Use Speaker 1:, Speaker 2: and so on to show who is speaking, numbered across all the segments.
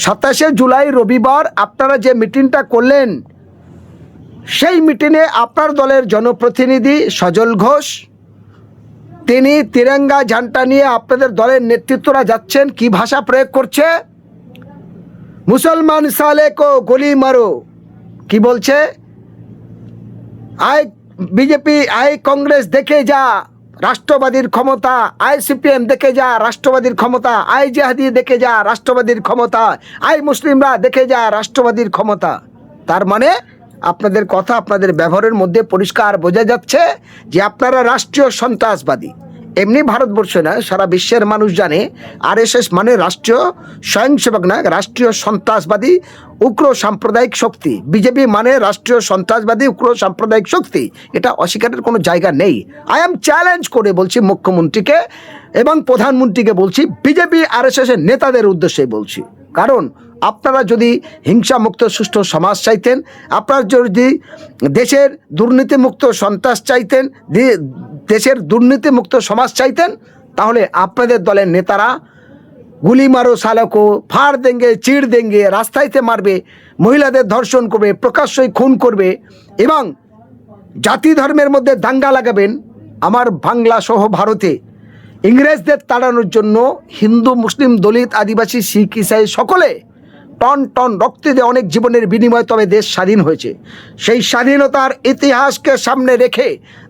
Speaker 1: 27শে জুলাই রবিবার আপনারা যে মিটিংটা করলেন, সেই মিটিংয়ে আপনার দলের জনপ্রতিনিধি সজল ঘোষ তিনি তিরঙ্গা ঝান্ডা নিয়ে আপনাদের দলের নেতৃত্বরা যাচ্ছেন, কি ভাষা প্রয়োগ করছে? মুসলমান সালে কো গুলি মারো, কি বলছে? আয় বিজেপি, আয় কংগ্রেস দেখে যা রাষ্ট্রবাদীর ক্ষমতা, আয় সিপিএম দেখে যা রাষ্ট্রবাদীর ক্ষমতা, আয় জিহাদি দেখে যা রাষ্ট্রবাদীর ক্ষমতা, আয় মুসলিমরা দেখে যা রাষ্ট্রবাদীর ক্ষমতা। তার মানে আপনাদের কথা, আপনাদের ব্যবহারের মধ্যে পরিষ্কার বোঝা যাচ্ছে যে আপনারা রাষ্ট্রীয় সন্ত্রাসবাদী। এমনি ভারতবর্ষে না, সারা বিশ্বের মানুষ জানে আরএসএস মানে রাষ্ট্রীয় স্বয়ংসেবক না, রাষ্ট্রীয় সন্ত্রাসবাদী উগ্র সাম্প্রদায়িক শক্তি। বিজেপি মানে রাষ্ট্রীয় সন্ত্রাসবাদী উগ্র সাম্প্রদায়িক শক্তি, এটা অস্বীকারের কোনো জায়গা নেই। আই এম চ্যালেঞ্জ করে বলছি মুখ্যমন্ত্রীকে এবং প্রধানমন্ত্রীকে বলছি, বিজেপি আরএসএসের নেতাদের উদ্দেশ্যে বলছি। কারণ আপনারা যদি হিংসামুক্ত সুষ্ঠু সমাজ চাইতেন, আপনারা যদি দেশের দুর্নীতিমুক্ত সন্ত্রাস চাইতেন, দেশের দুর্নীতিমুক্ত সমাজ চাইতেন, তাহলে আপনাদের দলের নেতারা গুলি মারো সালাকো, ফাড় দেঙ্গে, চিড় দেঙ্গে, রাস্তাইতে মারবে, মহিলাদের ধর্ষণ করবে, প্রকাশ্যই খুন করবে এবং জাতি ধর্মের মধ্যে দাঙ্গা লাগাবেন। আমার বাংলা সহ ভারতে ইংরেজদের তাড়ানোর জন্য হিন্দু, মুসলিম, দলিত, আদিবাসী, শিখ, ইসাই সকলে টন টন রক্ত দিয়ে অনেক জীবনের বিনিময়ে তবে দেশ স্বাধীন হয়েছে। সেই স্বাধীনতার ইতিহাসকে সামনে রেখে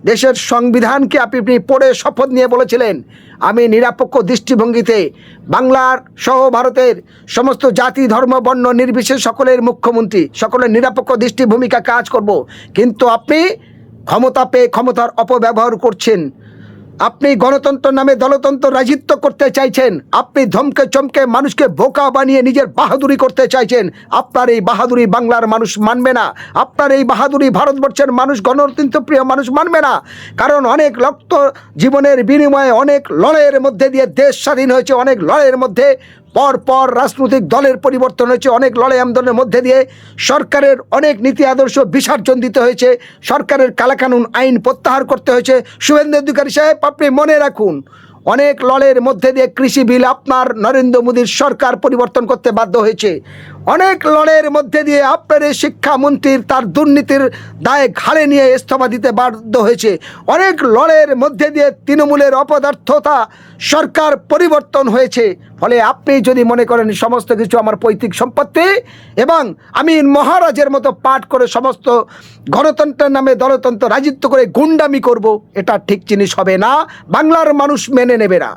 Speaker 1: দেশের সংবিধানকে আপনি পড়ে শপথ নিয়ে বলেছিলেন, আমি নিরপেক্ষ দৃষ্টিভঙ্গিতে বাংলার সহ ভারতের সমস্ত জাতি ধর্ম বর্ণ নির্বিশেষে সকলের মুখ্যমন্ত্রী, সকলের নিরপেক্ষ দৃষ্টি ভূমিকা কাজ করব। কিন্তু আপনি ক্ষমতা পেয়ে ক্ষমতার অপব্যবহার করছেন। আপনি গণতন্ত্র নামে দলতন্ত্র রাজিত্ব করতে চাইছেন। আপনি ধমকে চমকে মানুষকে বোকা বানিয়ে নিজের বাহাদুরি করতে চাইছেন। আপনার এই বাহাদুরি বাংলার মানুষ মানবে না। আপনার এই বাহাদুরি ভারতবর্ষের মানুষ, গণতন্ত্র প্রিয় মানুষ মানবে না। কারণ অনেক রক্ত জীবনের বিনিময়ে, অনেক লড়াইয়ের মধ্যে দিয়ে দেশ স্বাধীন হয়েছে। অনেক লড়াইয়ের মধ্যে পর পর রাজনৈতিক দলের পরিবর্তন হয়েছে। অনেক লড়াই আন্দোলনের মধ্যে দিয়ে সরকারের অনেক নীতি আদর্শ বিসর্জন দিতে হয়েছে। সরকারের কালাকানুন আইন প্রত্যাহার করতে হয়েছে। শুভেন্দু অধিকারী সাহেব, আপনি মনে রাখুন, অনেক লড়াইয়ের মধ্যে দিয়ে কৃষি বিল আপনার নরেন্দ্র মোদীর সরকার পরিবর্তন করতে বাধ্য হয়েছে। অনেক লড়াইয়ের মধ্যে দিয়ে আপনার এই শিক্ষামন্ত্রীর তার দুর্নীতির দায়ে ঘাড়ে নিয়ে ইস্তফা দিতে বাধ্য হয়েছে। অনেক লড়াইয়ের মধ্যে দিয়ে তৃণমূলের অপদার্থতা সরকার পরিবর্তন হয়েছে। ফলে আপনি যদি মনে করেন সমস্ত কিছু আমার পৈতৃক সম্পত্তি এবং আমি মহারাজের মতো পাঠ করে সমস্ত গণতন্ত্রের নামে দলতন্ত্র রাজিত্ব করে গুন্ডামি করব, এটা ঠিক জিনিস হবে না। বাংলার মানুষ মেনে নেবে না।